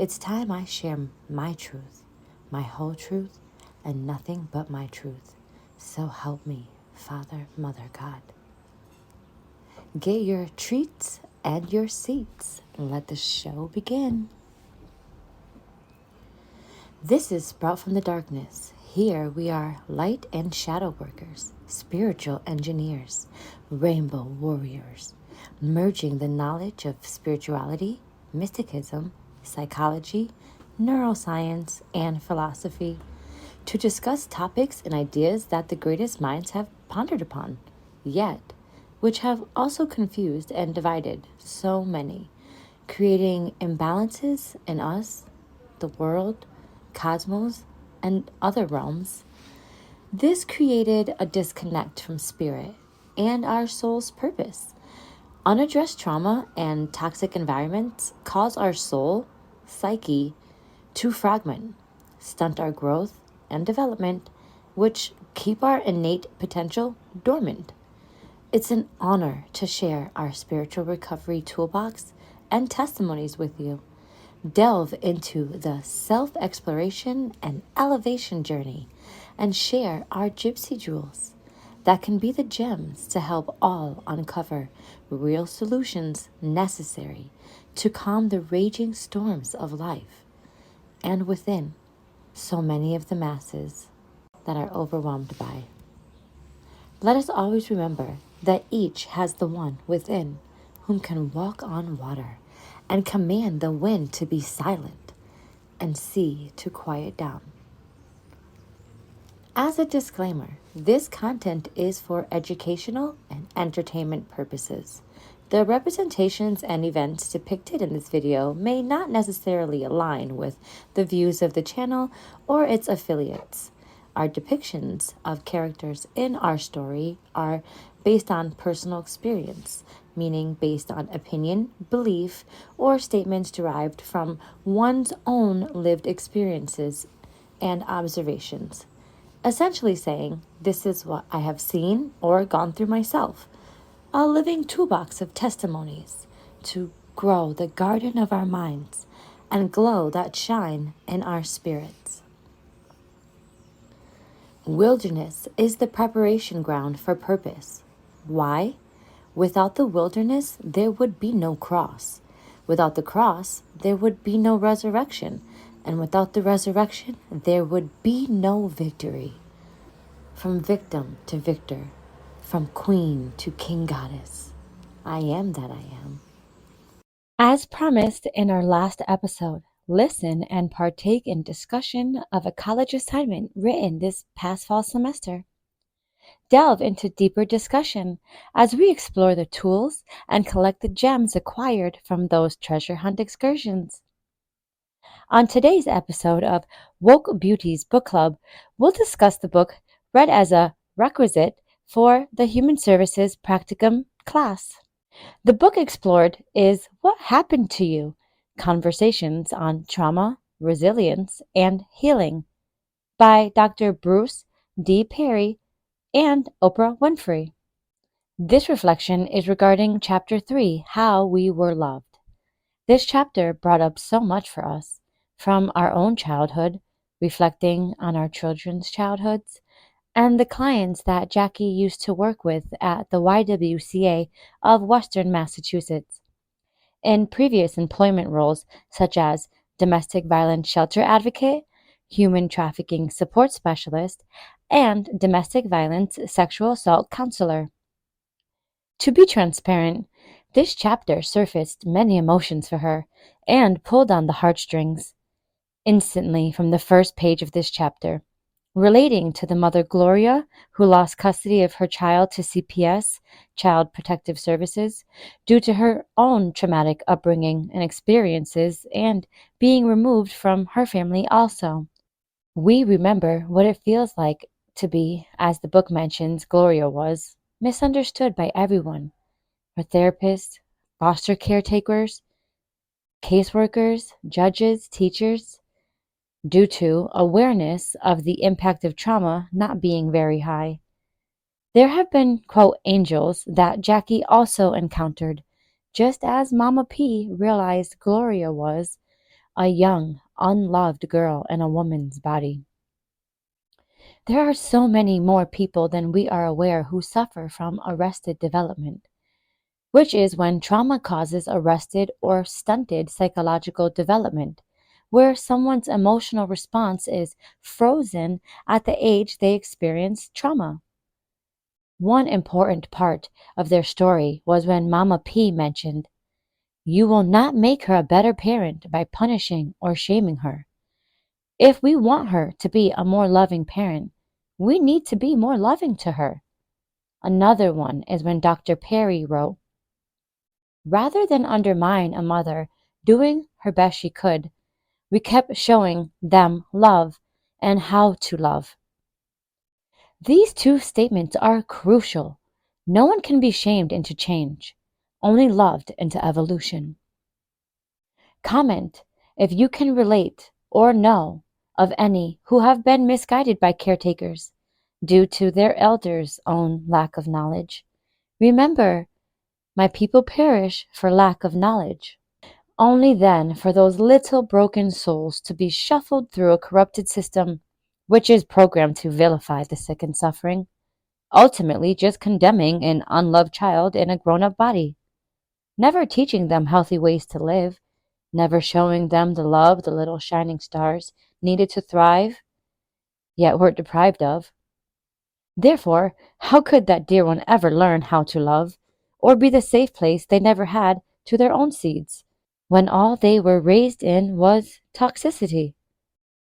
It's time I share my truth, my whole truth, and nothing but my truth. So help me, Father, Mother, God. Get your treats and your seats. Let the show begin. This is Sprout from the Darkness. Here we are light and shadow workers, spiritual engineers, rainbow warriors, merging the knowledge of spirituality, mysticism, psychology, neuroscience, and philosophy to discuss topics and ideas that the greatest minds have pondered upon, yet which have also confused and divided so many, creating imbalances in us, the world, cosmos, and other realms. This created a disconnect from spirit and our soul's purpose. Unaddressed trauma and toxic environments cause our soul, psyche, to fragment, stunt our growth and development, which keep our innate potential dormant. It's an honor to share our spiritual recovery toolbox and testimonies with you. Delve into the self-exploration and elevation journey and share our gypsy jewels that can be the gems to help all uncover real solutions necessary to calm the raging storms of life and within so many of the masses that are overwhelmed by. Let us always remember that each has the one within whom can walk on water and command the wind to be silent and sea to quiet down. As a disclaimer, this content is for educational and entertainment purposes. The representations and events depicted in this video may not necessarily align with the views of the channel or its affiliates. Our depictions of characters in our story are based on personal experience, meaning based on opinion, belief, or statements derived from one's own lived experiences and observations. Essentially saying, this is what I have seen or gone through myself. A living toolbox of testimonies to grow the garden of our minds and glow that shine in our spirits. Wilderness is the preparation ground for purpose. Why? Without the wilderness, there would be no cross. Without the cross, there would be no resurrection. And without the resurrection, there would be no victory. From victim to victor, from queen to king goddess, I am that I am. As promised in our last episode, listen and partake in discussion of a college assignment written this past fall semester. Delve into deeper discussion as we explore the tools and collect the gems acquired from those treasure hunt excursions. On today's episode of Woke Beauties Book Club, we'll discuss the book read as a requisite for the Human Services Practicum class. The book explored is What Happened to You? Conversations on Trauma, Resilience, and Healing by Dr. Bruce D. Perry and Oprah Winfrey. This reflection is regarding Chapter 3, How We Were Loved. This chapter brought up so much for us, from our own childhood, reflecting on our children's childhoods, and the clients that Jackie used to work with at the YWCA of Western Massachusetts. In previous employment roles such as domestic violence shelter advocate, human trafficking support specialist, and domestic violence sexual assault counselor. To be transparent, this chapter surfaced many emotions for her and pulled on the heartstrings. Instantly from the first page of this chapter, relating to the mother Gloria, who lost custody of her child to CPS, Child Protective Services, due to her own traumatic upbringing and experiences and being removed from her family also. We remember what it feels like to be, as the book mentions Gloria was, misunderstood by everyone. Her therapists, foster caretakers, caseworkers, judges, teachers, due to awareness of the impact of trauma not being very high. There have been, quote, angels that Jackie also encountered, just as Mama P realized Gloria was, a young, unloved girl in a woman's body. There are so many more people than we are aware who suffer from arrested development, which is when trauma causes arrested or stunted psychological development, where someone's emotional response is frozen at the age they experienced trauma. One important part of their story was when Mama P mentioned, "You will not make her a better parent by punishing or shaming her. If we want her to be a more loving parent, we need to be more loving to her." Another one is when Dr. Perry wrote, "Rather than undermine a mother doing her best she could, we kept showing them love and how to love." These two statements are crucial. No one can be shamed into change, only loved into evolution. Comment if you can relate or know of any who have been misguided by caretakers due to their elders' own lack of knowledge. Remember, my people perish for lack of knowledge. Only then for those little broken souls to be shuffled through a corrupted system, which is programmed to vilify the sick and suffering, ultimately just condemning an unloved child in a grown-up body, never teaching them healthy ways to live, never showing them the love the little shining stars needed to thrive, yet were deprived of. Therefore, how could that dear one ever learn how to love, or be the safe place they never had to their own seeds, when all they were raised in was toxicity?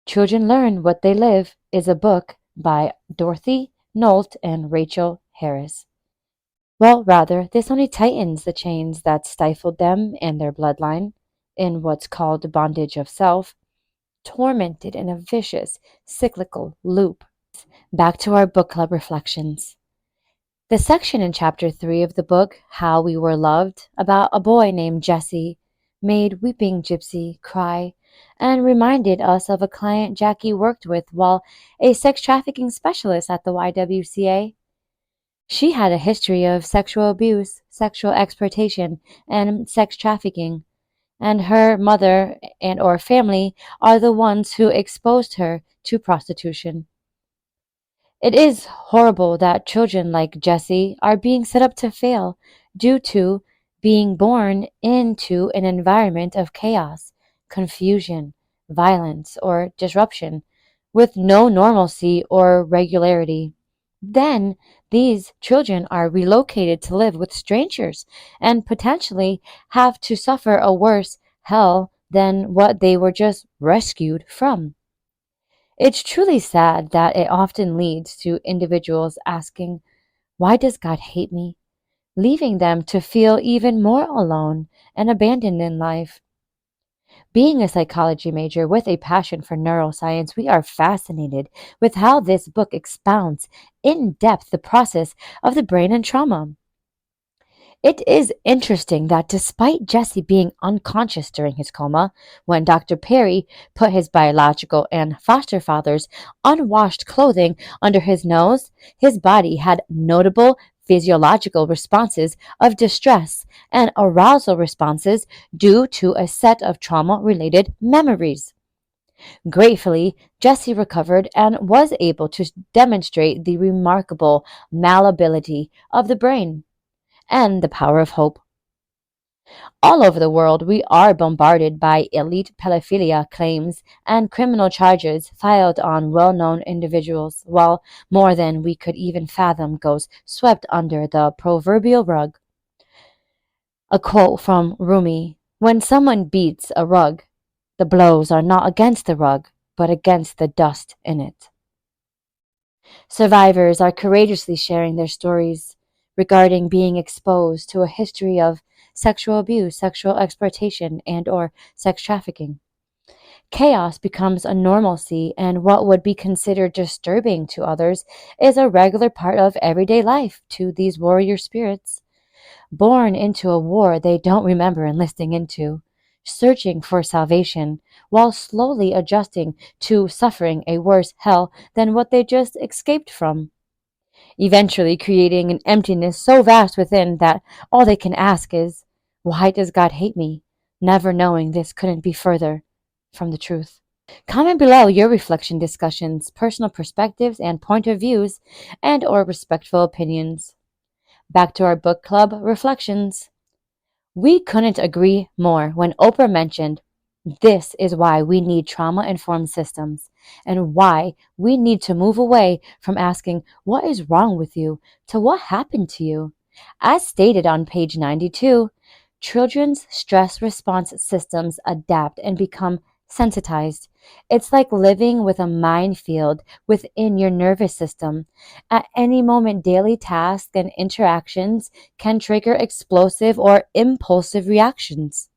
Children Learn What They Live is a book by Dorothy Nolt and Rachel Harris. Well, rather, this only tightens the chains that stifled them and their bloodline in what's called bondage of self, tormented in a vicious, cyclical loop. Back to our book club reflections. The section in chapter 3 of the book, How We Were Loved, about a boy named Jesse, made weeping Jypze cry and reminded us of a client Jackie worked with while a sex trafficking specialist at the YWCA. She had a history of sexual abuse, sexual exploitation, and sex trafficking, and her mother and or family are the ones who exposed her to prostitution. It is horrible that children like Jesse are being set up to fail due to being born into an environment of chaos, confusion, violence, or disruption with no normalcy or regularity. Then these children are relocated to live with strangers and potentially have to suffer a worse hell than what they were just rescued from. It's truly sad that it often leads to individuals asking, "Why does God hate me?" leaving them to feel even more alone and abandoned in life. Being a psychology major with a passion for neuroscience, we are fascinated with how this book expounds in depth the process of the brain and trauma. It is interesting that despite Jesse being unconscious during his coma, when Dr. Perry put his biological and foster father's unwashed clothing under his nose, his body had notable physiological responses of distress and arousal responses due to a set of trauma-related memories. Gratefully, Jesse recovered and was able to demonstrate the remarkable malleability of the brain and the power of hope. All over the world, we are bombarded by elite pedophilia claims and criminal charges filed on well-known individuals, while more than we could even fathom goes swept under the proverbial rug. A quote from Rumi, "When someone beats a rug, the blows are not against the rug, but against the dust in it." Survivors are courageously sharing their stories regarding being exposed to a history of sexual abuse, sexual exploitation, and or sex trafficking. Chaos becomes a normalcy, and what would be considered disturbing to others is a regular part of everyday life to these warrior spirits, born into a war they don't remember enlisting into, searching for salvation while slowly adjusting to suffering a worse hell than what they just escaped from, eventually creating an emptiness so vast within that all they can ask is, "Why does God hate me?" never knowing this couldn't be further. from the truth. Comment below your reflection discussions, personal perspectives and point of views, and or respectful opinions. Back to our book club reflections. We couldn't agree more when Oprah mentioned this is why we need trauma-informed systems and why we need to move away from asking what is wrong with you to what happened to you. As stated on page 92, children's stress response systems adapt and become sensitized. It's like living with a minefield within your nervous system. At any moment, daily tasks and interactions can trigger explosive or impulsive reactions.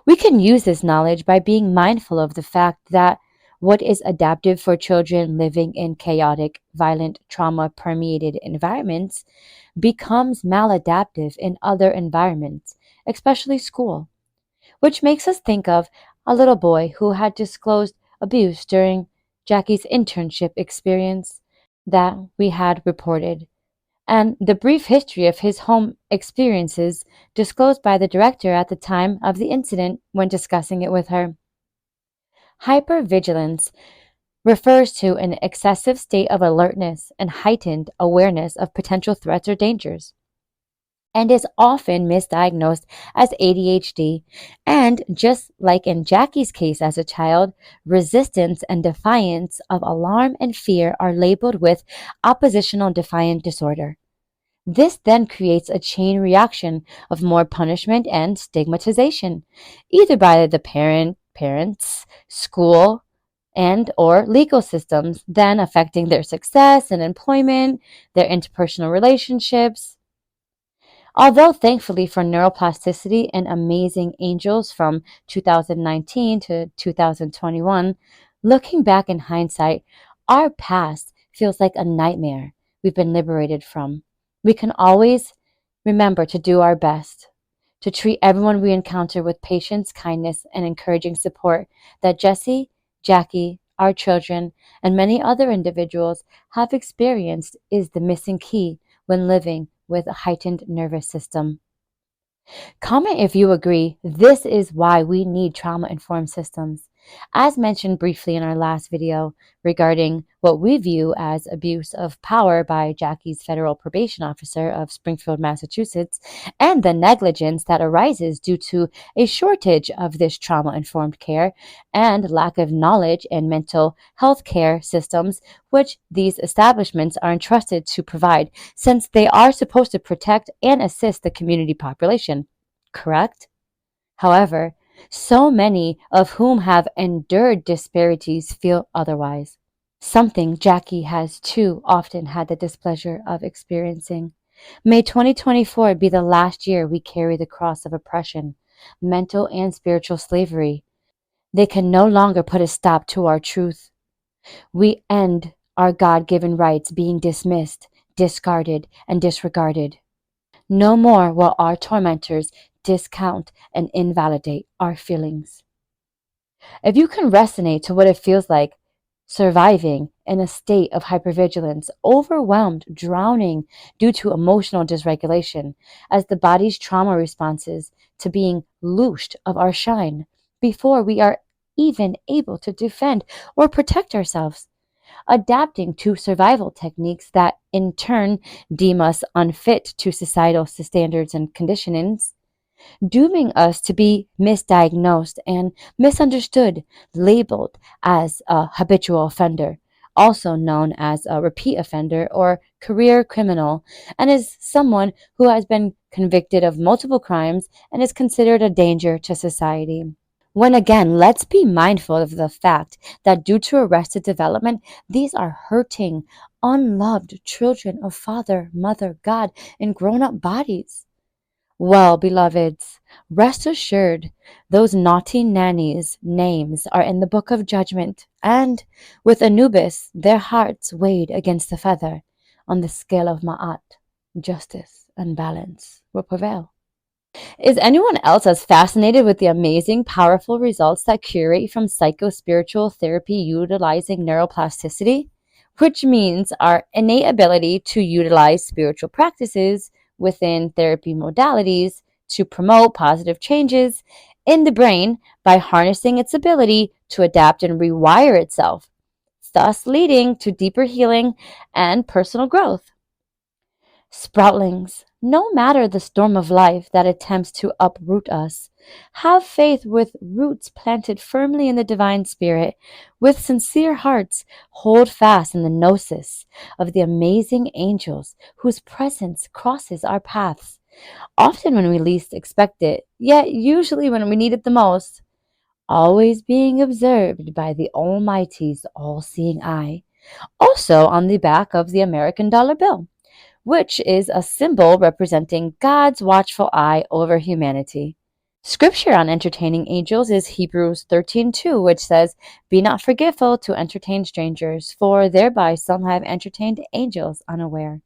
We can use this knowledge by being mindful of the fact that what is adaptive for children living in chaotic, violent, trauma permeated environments becomes maladaptive in other environments, especially school. Which makes us think of a little boy who had disclosed abuse during Jackie's internship experience that we had reported, and the brief history of his home experiences disclosed by the director at the time of the incident when discussing it with her. Hypervigilance refers to an excessive state of alertness and heightened awareness of potential threats or dangers, and is often misdiagnosed as ADHD. And just like in Jackie's case as a child, resistance and defiance of alarm and fear are labeled with oppositional defiant disorder. This then creates a chain reaction of more punishment and stigmatization, either by the parents, school, and or legal systems, then affecting their success and employment, their interpersonal relationships. Although thankfully for neuroplasticity and amazing angels from 2019 to 2021, looking back in hindsight, our past feels like a nightmare we've been liberated from. We can always remember to do our best, to treat everyone we encounter with patience, kindness, and encouraging support that Jesse, Jackie, our children, and many other individuals have experienced is the missing key when living with a heightened nervous system. Comment if you agree this is why we need trauma-informed systems. As mentioned briefly in our last video regarding what we view as abuse of power by Jackie's federal probation officer of Springfield, Massachusetts, and the negligence that arises due to a shortage of this trauma-informed care and lack of knowledge in mental health care systems, which these establishments are entrusted to provide, since they are supposed to protect and assist the community population. Correct? However, so many of whom have endured disparities feel otherwise, something Jackie has too often had the displeasure of experiencing. May 2024 be the last year we carry the cross of oppression, mental and spiritual slavery. They can no longer put a stop to our truth. We end our God-given rights being dismissed, discarded, and disregarded. No more will our tormentors discount and invalidate our feelings. If you can resonate to what it feels like surviving in a state of hypervigilance, overwhelmed, drowning due to emotional dysregulation, as the body's trauma responses to being loosed of our shine before we are even able to defend or protect ourselves, adapting to survival techniques that in turn deem us unfit to societal standards and conditionings, dooming us to be misdiagnosed and misunderstood, labeled as a habitual offender, also known as a repeat offender or career criminal, and is someone who has been convicted of multiple crimes and is considered a danger to society. When again, let's be mindful of the fact that due to arrested development, these are hurting, unloved children of Father, Mother, God in grown-up bodies. Well, beloveds, rest assured, those naughty nannies' names are in the book of judgment, and with Anubis, their hearts weighed against the feather, on the scale of Ma'at, justice and balance will prevail. Is anyone else as fascinated with the amazing, powerful results that curate from psycho-spiritual therapy utilizing neuroplasticity? Which means our innate ability to utilize spiritual practices within therapy modalities to promote positive changes in the brain by harnessing its ability to adapt and rewire itself, thus leading to deeper healing and personal growth. Sproutlings, no matter the storm of life that attempts to uproot us, have faith with roots planted firmly in the divine spirit. With sincere hearts, hold fast in the gnosis of the amazing angels whose presence crosses our paths, often when we least expect it, yet usually when we need it the most, always being observed by the Almighty's all-seeing eye. Also on the back of the American dollar bill, which is a symbol representing God's watchful eye over humanity. Scripture on entertaining angels is Hebrews 13:2, which says, "Be not forgetful to entertain strangers, for thereby some have entertained angels unaware."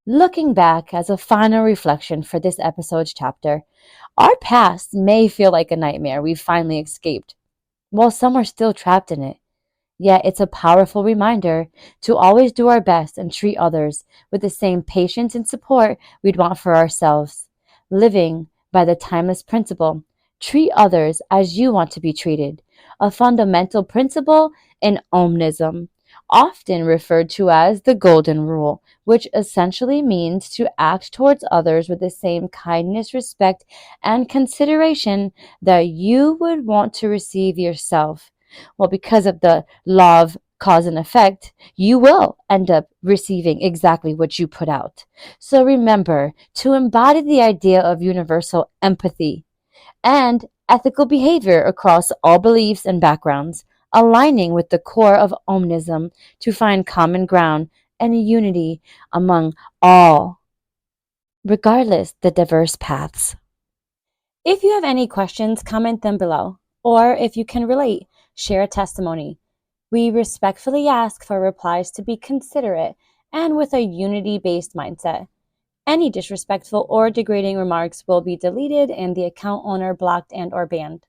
Looking back as a final reflection for this episode's chapter, our past may feel like a nightmare we've finally escaped, while some are still trapped in it. Yet it's a powerful reminder to always do our best and treat others with the same patience and support we'd want for ourselves. Living by the timeless principle, treat others as you want to be treated, a fundamental principle in Omnism, often referred to as the Golden Rule, which essentially means to act towards others with the same kindness, respect, and consideration that you would want to receive yourself. Well, because of the law of cause and effect, you will end up receiving exactly what you put out. So remember to embody the idea of universal empathy and ethical behavior across all beliefs and backgrounds, aligning with the core of Omnism to find common ground and unity among all, regardless the diverse paths. If you have any questions, comment them below. Or if you can relate, share a testimony. We respectfully ask for replies to be considerate and with a unity-based mindset. Any disrespectful or degrading remarks will be deleted and the account owner blocked and or banned.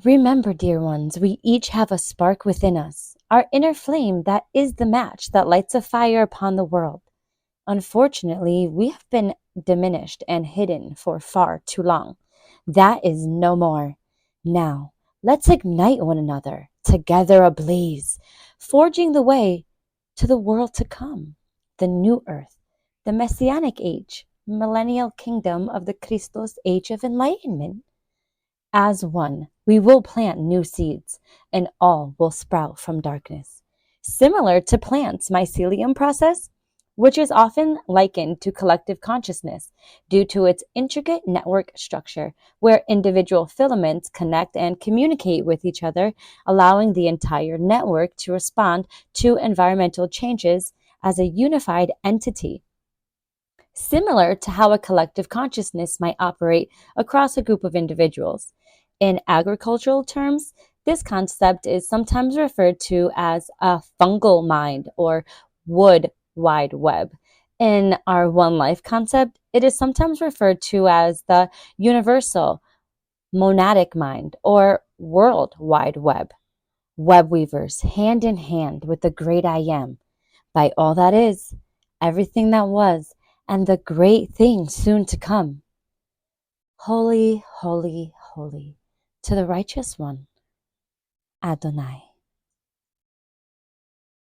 Remember, dear ones, we each have a spark within us, our inner flame that is the match that lights a fire upon the world. Unfortunately, we have been diminished and hidden for far too long. That is no more. Now, let's ignite one another, together ablaze, forging the way to the world to come, the new earth, the messianic age, millennial kingdom of the Christos age of enlightenment. As one, we will plant new seeds, and all will sprout from darkness. Similar to plants' mycelium process, which is often likened to collective consciousness due to its intricate network structure, where individual filaments connect and communicate with each other, allowing the entire network to respond to environmental changes as a unified entity. Similar to how a collective consciousness might operate across a group of individuals. In agricultural terms, this concept is sometimes referred to as a fungal mind or wood wide web. In our one life concept, it is sometimes referred to as the universal monadic mind or world wide web. Web weavers hand in hand with the great I am, by all that is, everything that was, and the great things soon to come. Holy, holy, holy, to the righteous one, Adonai.